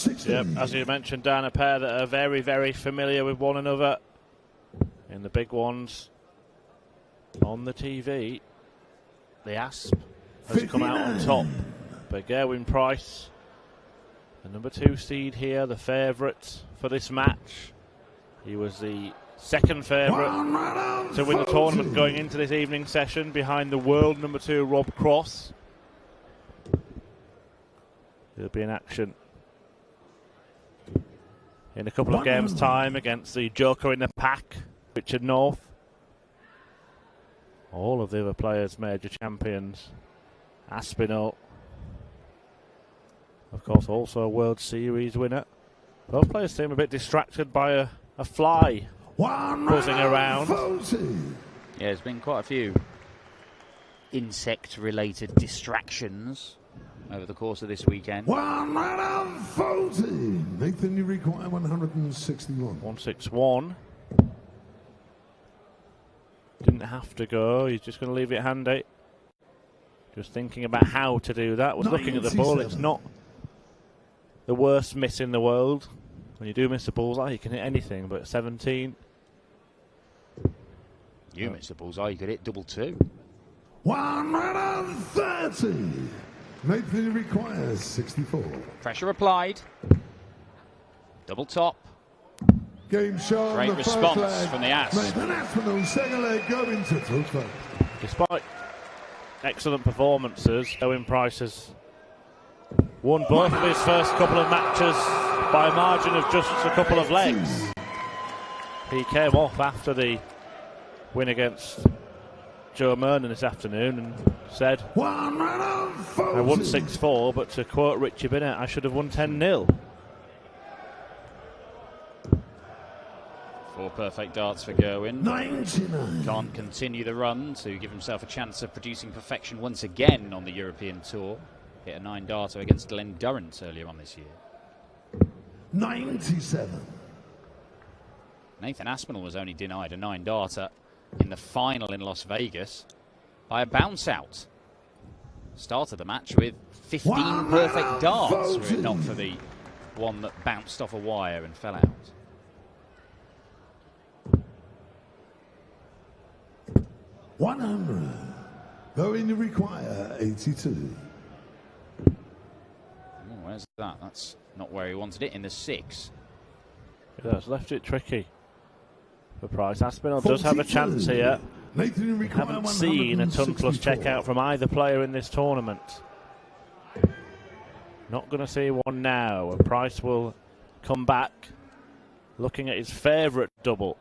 60. Yep, as you mentioned, Dan, a pair that are very, very familiar with one another in the big ones on the TV. The Asp has 59. come out on top, but Gerwyn Price, the number 2 seed here, the favourite for this match. He was the second favourite to win the tournament going into this evening session, behind the world number 2 Rob Cross. He'll be in action in a couple of games' time against the joker in the pack, Richard North. All of the other players major champions. Aspinall, of course, also a World Series winner. Both players seem a bit distracted by a fly buzzing around. Yeah, there's been quite a few insect-related distractions over the course of this weekend. 140. Nathan, you require 161. 161. Didn't have to go. He's just going to leave it handy. Just thinking about how to do that. Was looking at the ball. It's not the worst miss in the world. When you do miss the bullseye, you can hit anything. But 17. You miss the bullseye, you could hit double 2. 130. Nathan requires 64. Pressure applied. Double top. Game show. Great response from the Asp. Nathan Aspinall, second leg, going to throw. Despite excellent performances, Gerwyn Price has won both of his first couple of matches by a margin of just a couple of legs. He came off after the win against Joe Mernon this afternoon and said, I won 6-4, but to quote Richie Bennett, I should have won 10-0. 4 perfect darts for Gerwyn. 99. Can't continue the run to give himself a chance of producing perfection once again on the European Tour. Hit a 9-darter against Glenn Durrant earlier on this year. 97. Nathan Aspinall was only denied a 9-darter in the final in Las Vegas by a bounce out. Started the match with 15 perfect darts, were it not for the one that bounced off a wire and fell out. $100. Going to require 82. Oh, where's that? That's not where he wanted it, in the 6. Yeah, that's left it tricky for Price. Aspinall does have a chance here. Nathan We haven't seen a ton plus checkout from either player in this tournament. Not going to see one now. And Price will come back looking at his favourite double.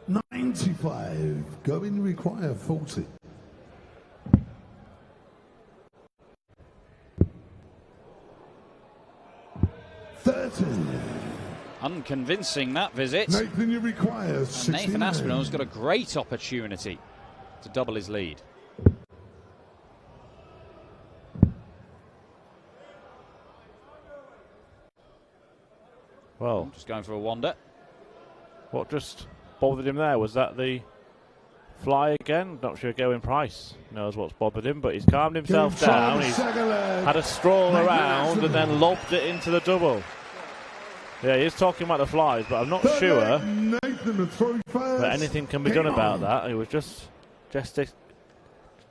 95. Going to require 40. Unconvincing, that visit. Nathan, you require 69. Nathan Aspinall's got a great opportunity to double his lead. Well, Just going for a wander. what just bothered him there? Was that the fly again? Not sure Gerwyn Price knows what's bothered him, but he's calmed himself down. He's had a stroll around and then lobbed it into the double. Yeah, he's talking about the flies, but I'm not sure that anything can be done about that. He was just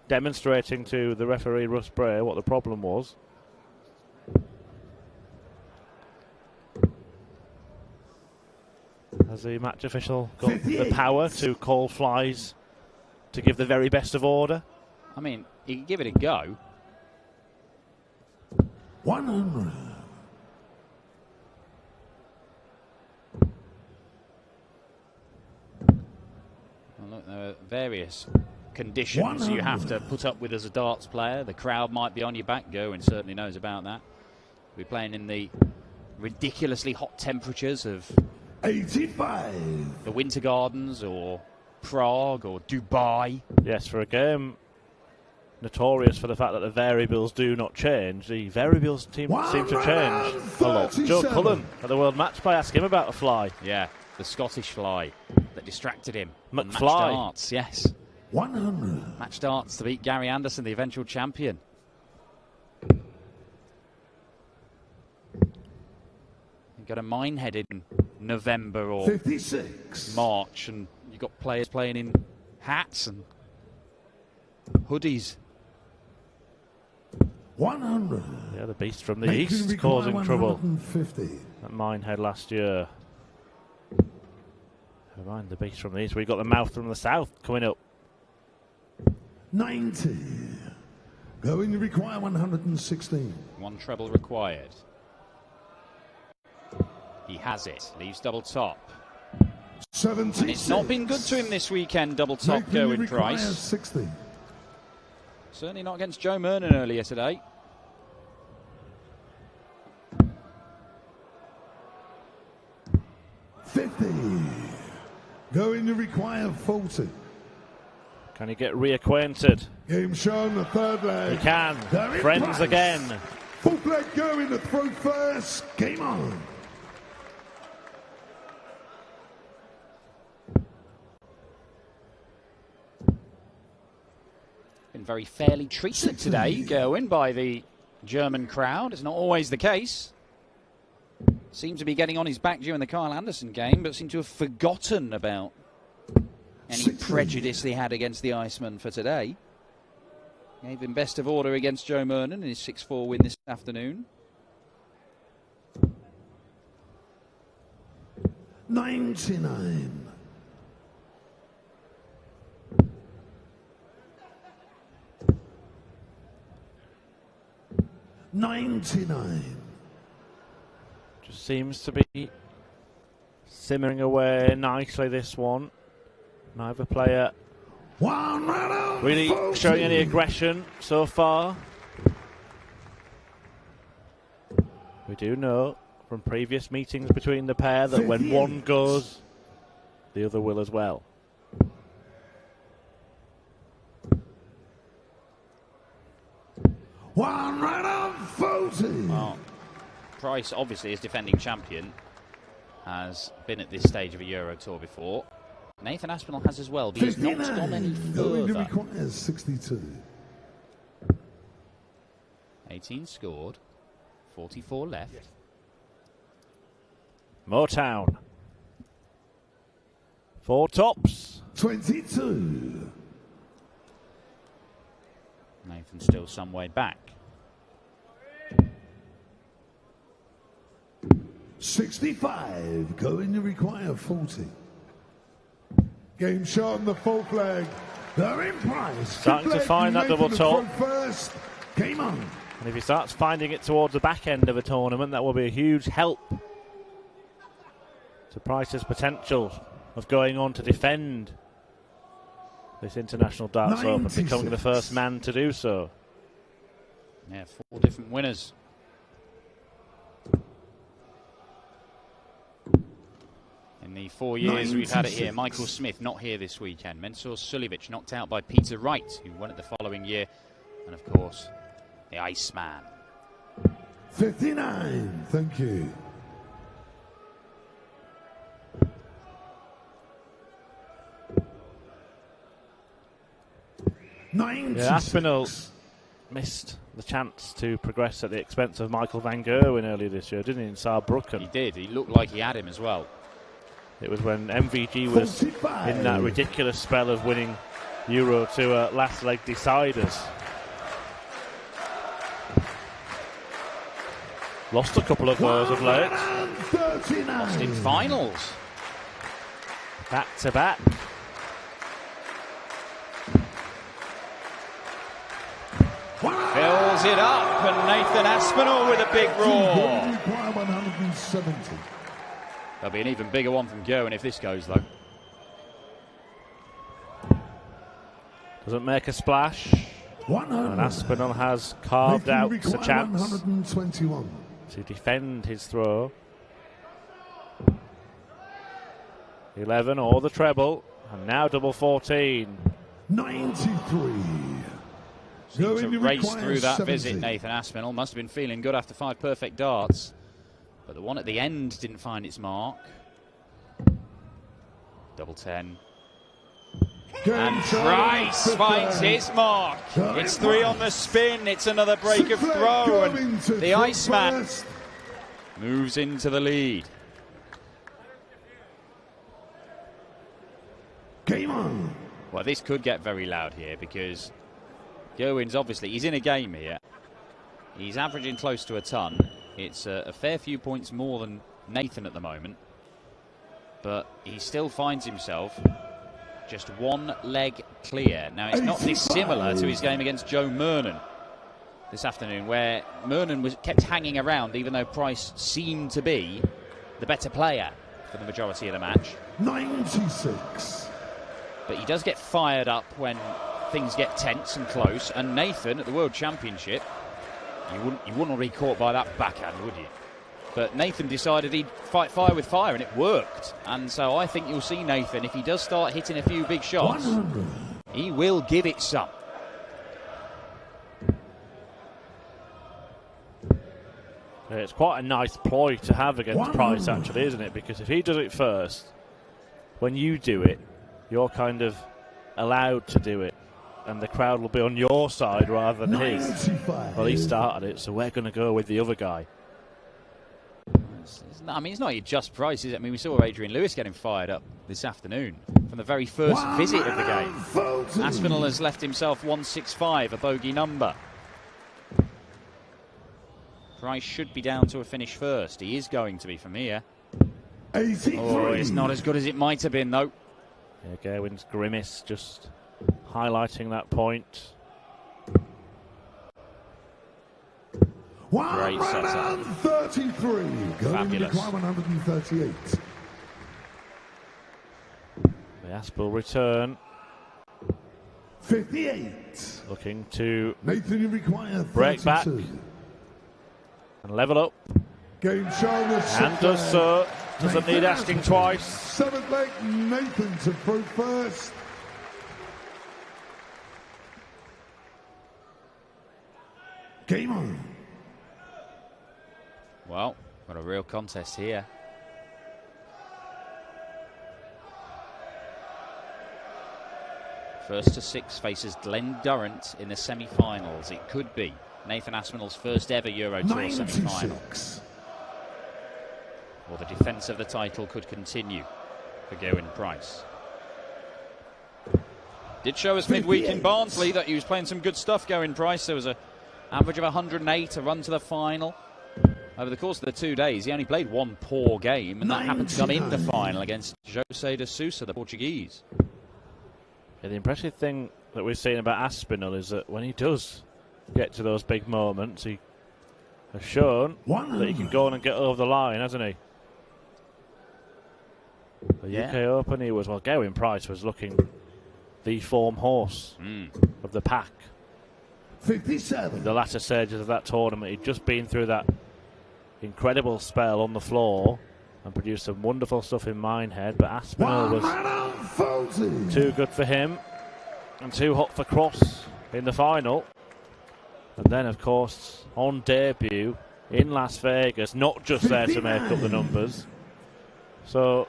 demonstrating to the referee, Russ Bray, what the problem was. Has the match official got the power to call flies to give the very best of order? I mean, he can give it a go. 100. Well, look, there are various conditions you have to put up with as a darts player. The crowd might be on your back. Gerwyn certainly knows about that. We're playing in the ridiculously hot temperatures of 85. the Winter Gardens or Prague or Dubai. Yes, for a game notorious for the fact that the variables do not change, the variables seem to change a lot. Joe Cullen at the World Match Play, ask him about the fly. Yeah, the Scottish fly that distracted him. McFly. Match darts, yes. 100. Match darts to beat Gary Anderson, the eventual champion. got a Minehead in November or 56. March, and you got players playing in hats and hoodies. 100. Yeah, the beast from the east causing trouble 150. at Minehead last year. Never mind the beast from the east. We've got the mouth from the south coming up. 90. Going to require 116. One treble required. He has it. Leaves double top. 76. And it's not been good to him this weekend, double top Gerwyn Price. 60. Certainly not against Joe Mernon earlier today. Going to require 40. Can he get reacquainted? Game shown, the third leg. He can. Friends Price. again. Fourth leg going to throw first. Game on. Been very fairly treated today, Gerwyn, by the German crowd. It's not always the case. Seemed to be getting on his back during the Kyle Anderson game, but seemed to have forgotten about any prejudice they had against the Iceman for today. Gave him best of order against Joe Mernon in his 6-4 win this afternoon. 99. 99. Just seems to be simmering away nicely, this one. Neither player really showing any aggression so far. We do know from previous meetings between the pair that when one goes, the other will as well. Well, Price, obviously, as defending champion, has been at this stage of a Euro Tour before. Nathan Aspinall has as well, but he's not gone any further. 62. 18 scored, 44 left. Motown. 4 tops. 22. Nathan still some way back. 65. Going to require 40. Game shot on the fourth leg. They're in Price. Starting to find that double top. First. Game on. And if he starts finding it towards the back end of a tournament, that will be a huge help to Price's potential of going on to defend this International Darts Open, becoming the first man to do so. Yeah, 4 different winners. In the 4 years we've had it here, Michael Smith not here this weekend. Mensur Suljovic knocked out by Peter Wright, who won it the following year. And of course, the Iceman. 59. Thank you. Yeah, Aspinall missed the chance to progress at the expense of Michael van Gerwen earlier this year, didn't he, in Saarbrücken? He did. He looked like he had him as well. It was when MVG was in that ridiculous spell of winning Euro Tour last leg deciders. Lost a couple of those of late. Lost in finals. Back to back. Fills it up, and Nathan Aspinall with a big roar. 170. There'll be an even bigger one from Gerwyn if this goes, though. Doesn't make a splash. 100. And Aspinall has carved out a chance 121. to defend his throw. 11 or the treble, and now double 14. 93. Seemed to race through that visit, Nathan Aspinall. Must have been feeling good after 5 perfect darts. But the one at the end didn't find its mark. Double 10. And Price finds his mark. It's 3 on the spin. It's another break of throw. And the Iceman moves into the lead. Game on. Well, this could get very loud here because Gerwyn's obviously, he's in a game here. He's averaging close to a ton. It's a fair few points more than Nathan at the moment. But he still finds himself just one leg clear. Now, it's not dissimilar to his game against Joe Mernon this afternoon, where Mernon kept hanging around even though Price seemed to be the better player for the majority of the match. 96. But he does get fired up when things get tense and close. And Nathan at the World Championship, you wouldn't be caught by that backhand, would you? But Nathan decided he'd fight fire with fire, and it worked. And so I think you'll see Nathan, if he does start hitting a few big shots, 100. he will give it some. It's quite a nice ploy to have against Price, actually, isn't it? Because if he does it first, when you do it, you're kind of allowed to do it. And the crowd will be on your side rather than his. Well, he started it, so we're going to go with the other guy. I mean, it's not just Price, is it? I mean, we saw Adrian Lewis getting fired up this afternoon from the very first visit of the game. Aspinall has left himself 165, a bogey number. Price should be down to a finish first. He is going to be from here. 83. Oh, it's not as good as it might have been, though. Yeah, Gerwyn's grimace just highlighting that point. Great setup. 133. Fabulous. 138. The Aspinall return. 58. Looking to Nathan, you require 32. break back and level up. Game shown And does so. Doesn't need asking twice. Seventh leg, Nathan to throw first. Game on. Well, got a real contest here. First to six faces Glenn Durrant in the semi-finals. It could be Nathan Aspinall's first ever Euro Tour semi-final. Or the defence of the title could continue for Gerwyn Price. Did show us midweek in Barnsley that he was playing some good stuff, Gerwyn Price. There was an average of 108, a run to the final. Over the course of the 2 days, he only played one poor game, and that happened to come in the final against José de Sousa, the Portuguese. Yeah, the impressive thing that we've seen about Aspinall is that when he does get to those big moments, he has shown that he can go on and get over the line, hasn't he? The UK Open, he was, well, Gerwyn Price was looking the form horse of the pack. 57. In the latter stages of that tournament, he'd just been through that incredible spell on the floor and produced some wonderful stuff in Minehead, but Aspinall was too good for him and too hot for Cross in the final. And then, of course, on debut in Las Vegas, not just there to make up the numbers. So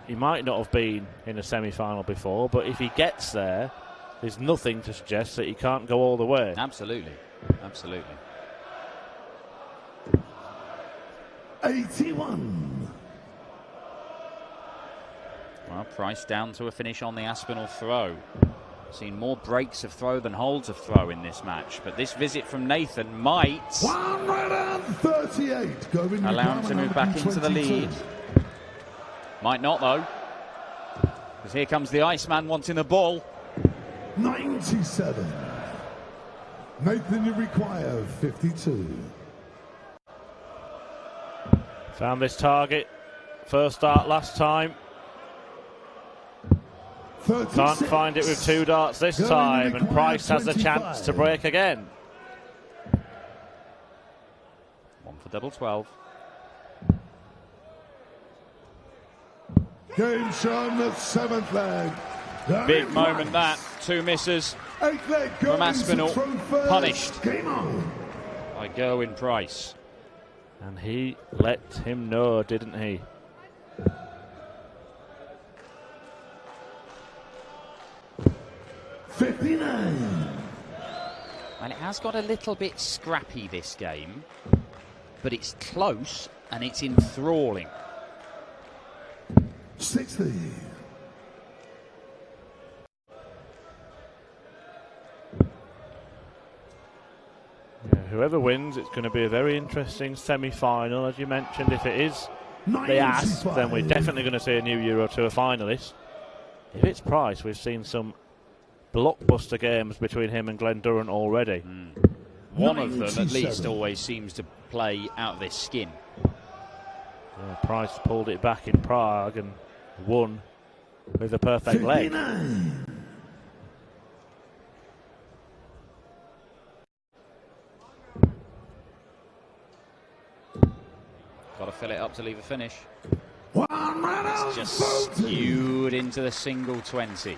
he might not have been in a semi-final before, but if he gets there, there's nothing to suggest that he can't go all the way. Absolutely. Absolutely. 81. Well, Price down to a finish on the Aspinall throw. Seen more breaks of throw than holds of throw in this match, but this visit from Nathan might 138. allow him to move back into the lead. Might not, though, because here comes the Iceman wanting the ball. 97. Nathan, you require 52. Found this target. First start last time. 36. Can't find it with two darts this time, and Price has a chance to break again. One for double 12. Game shown the seventh leg. Big moment that. Two misses Eighth leg from Aspinall. Punished Game on. by Gerwyn Price. And he let him know, didn't he? And it has got a little bit scrappy, this game, but it's close and it's enthralling. 60. Yeah, whoever wins, it's going to be a very interesting semi-final, as you mentioned. If it is the Asp, then we're definitely going to see a new Euro Tour finalist. If it's Price, we've seen some blockbuster games between him and Glenn Durrant already. One of them, at least, always seems to play out of their skin. Yeah, Price pulled it back in Prague and won with a perfect leg. Got to fill it up to leave a finish. It's Just skewed into the single 20.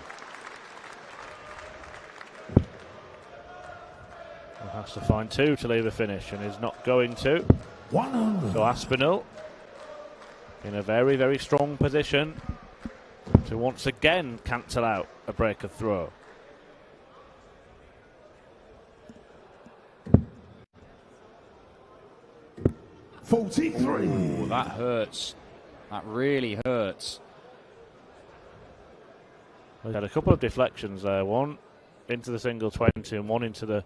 Has to find 2 to leave a finish and is not going to. 100. So Aspinall in a very, very strong position to once again cancel out a break of throw. Ooh, that hurts. That really hurts. He had a couple of deflections there, one into the single 20 and one into the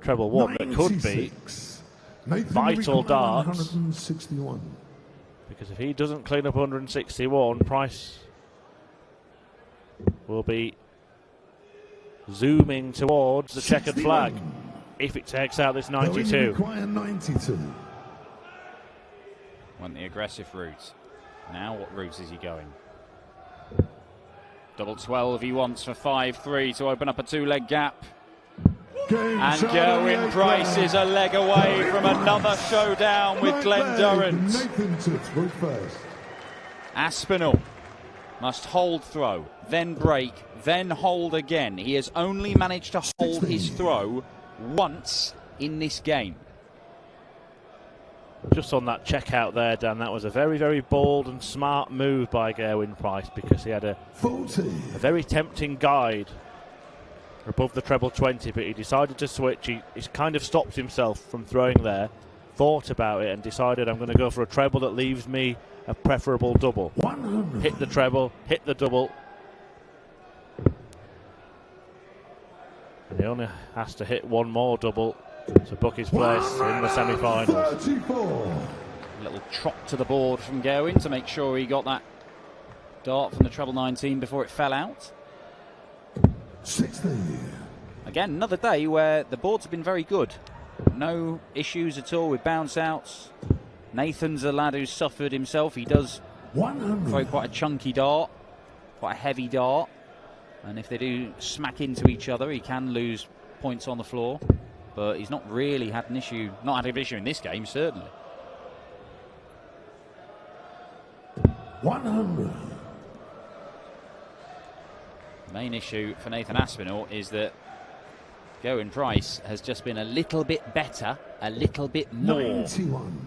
treble 1 that could be vital darts, 161. because if he doesn't clean up 161, Price will be zooming towards the checkered flag if it takes out this 92. Require 92. Went the aggressive route. Now what route is he going? Double 12 he wants for 5-3 to open up a 2-leg gap. And Gerwyn Price is a leg away from another showdown with Glenn Durrant. Aspinall must hold throw, then break, then hold again. He has only managed to hold his throw once in this game. Just on that check out there, Dan, that was a very, very bold and smart move by Gerwyn Price, because he had a very tempting guide above the treble 20, but he decided to switch. He's kind of stopped himself from throwing there, thought about it and decided, I'm going to go for a treble that leaves me a preferable double. 100. Hit the treble, hit the double. And he only has to hit one more double to book his place in the semi-finals. A little trot to the board from Gerwyn to make sure he got that dart from the treble 19 before it fell out. 60. Again, another day where the boards have been very good. No issues at all with bounce outs. Nathan's a lad who's suffered himself. He does 100. throw quite a chunky dart, quite a heavy dart. And if they do smack into each other, he can lose points on the floor. But he's not really had an issue, not had an issue in this game, certainly. 100. The main issue for Nathan Aspinall is that Gerwyn Price has just been a little bit better, a little bit more. 91.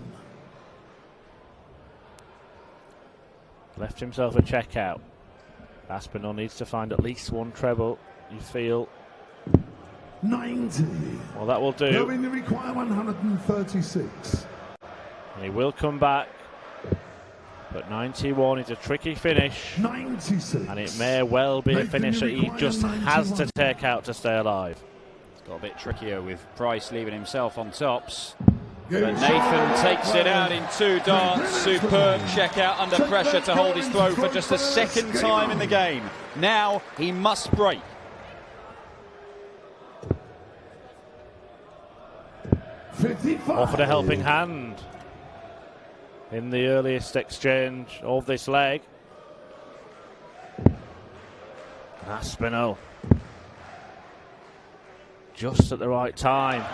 Left himself a check out. Aspinall needs to find at least one treble, you feel. 90. Well, that will do. Going to require 136. And he will come back. But 91 is a tricky finish. 96. And it may well be a finish that he just has to take out to stay alive. It's got a bit trickier with Price leaving himself on tops. But Nathan takes it out in 2 darts. Superb check out under pressure to hold his throw for just the second time in the game. Now he must break. 55. Offered a helping hand in the earliest exchange of this leg. Aspinall just at the right time,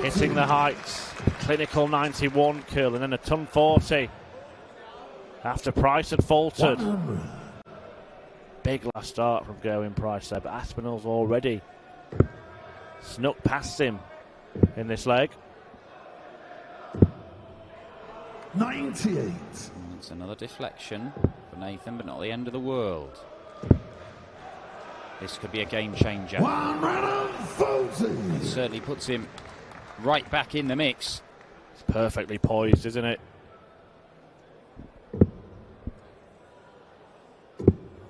hitting the heights. Clinical 91 kill and then a ton 40 after Price had faltered. 100. Big last start from Gerwyn Price there, but Aspinall's already snuck past him in this leg. 98. It's another deflection for Nathan, but not the end of the world. This could be a game changer. 140. It certainly puts him right back in the mix. Perfectly poised, isn't it?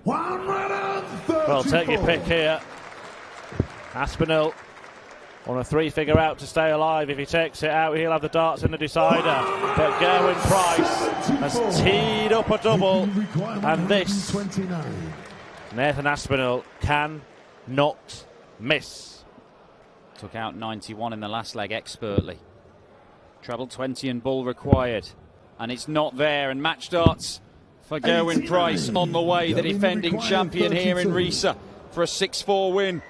Well, take your pick here. Aspinall on a 3-figure out to stay alive. If he takes it out, he'll have the darts in the decider. But Gerwyn Price has teed up a double, and this Nathan Aspinall can not miss. Took out 91 in the last leg expertly. Treble 20 and ball required, and it's not there. And match darts for Gerwyn Price on the way, the defending champion here in Risa, for a 6-4 win.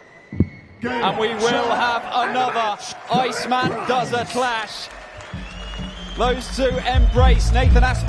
And we will have another Iceman does a clash. Those two embrace. Nathan Aspinall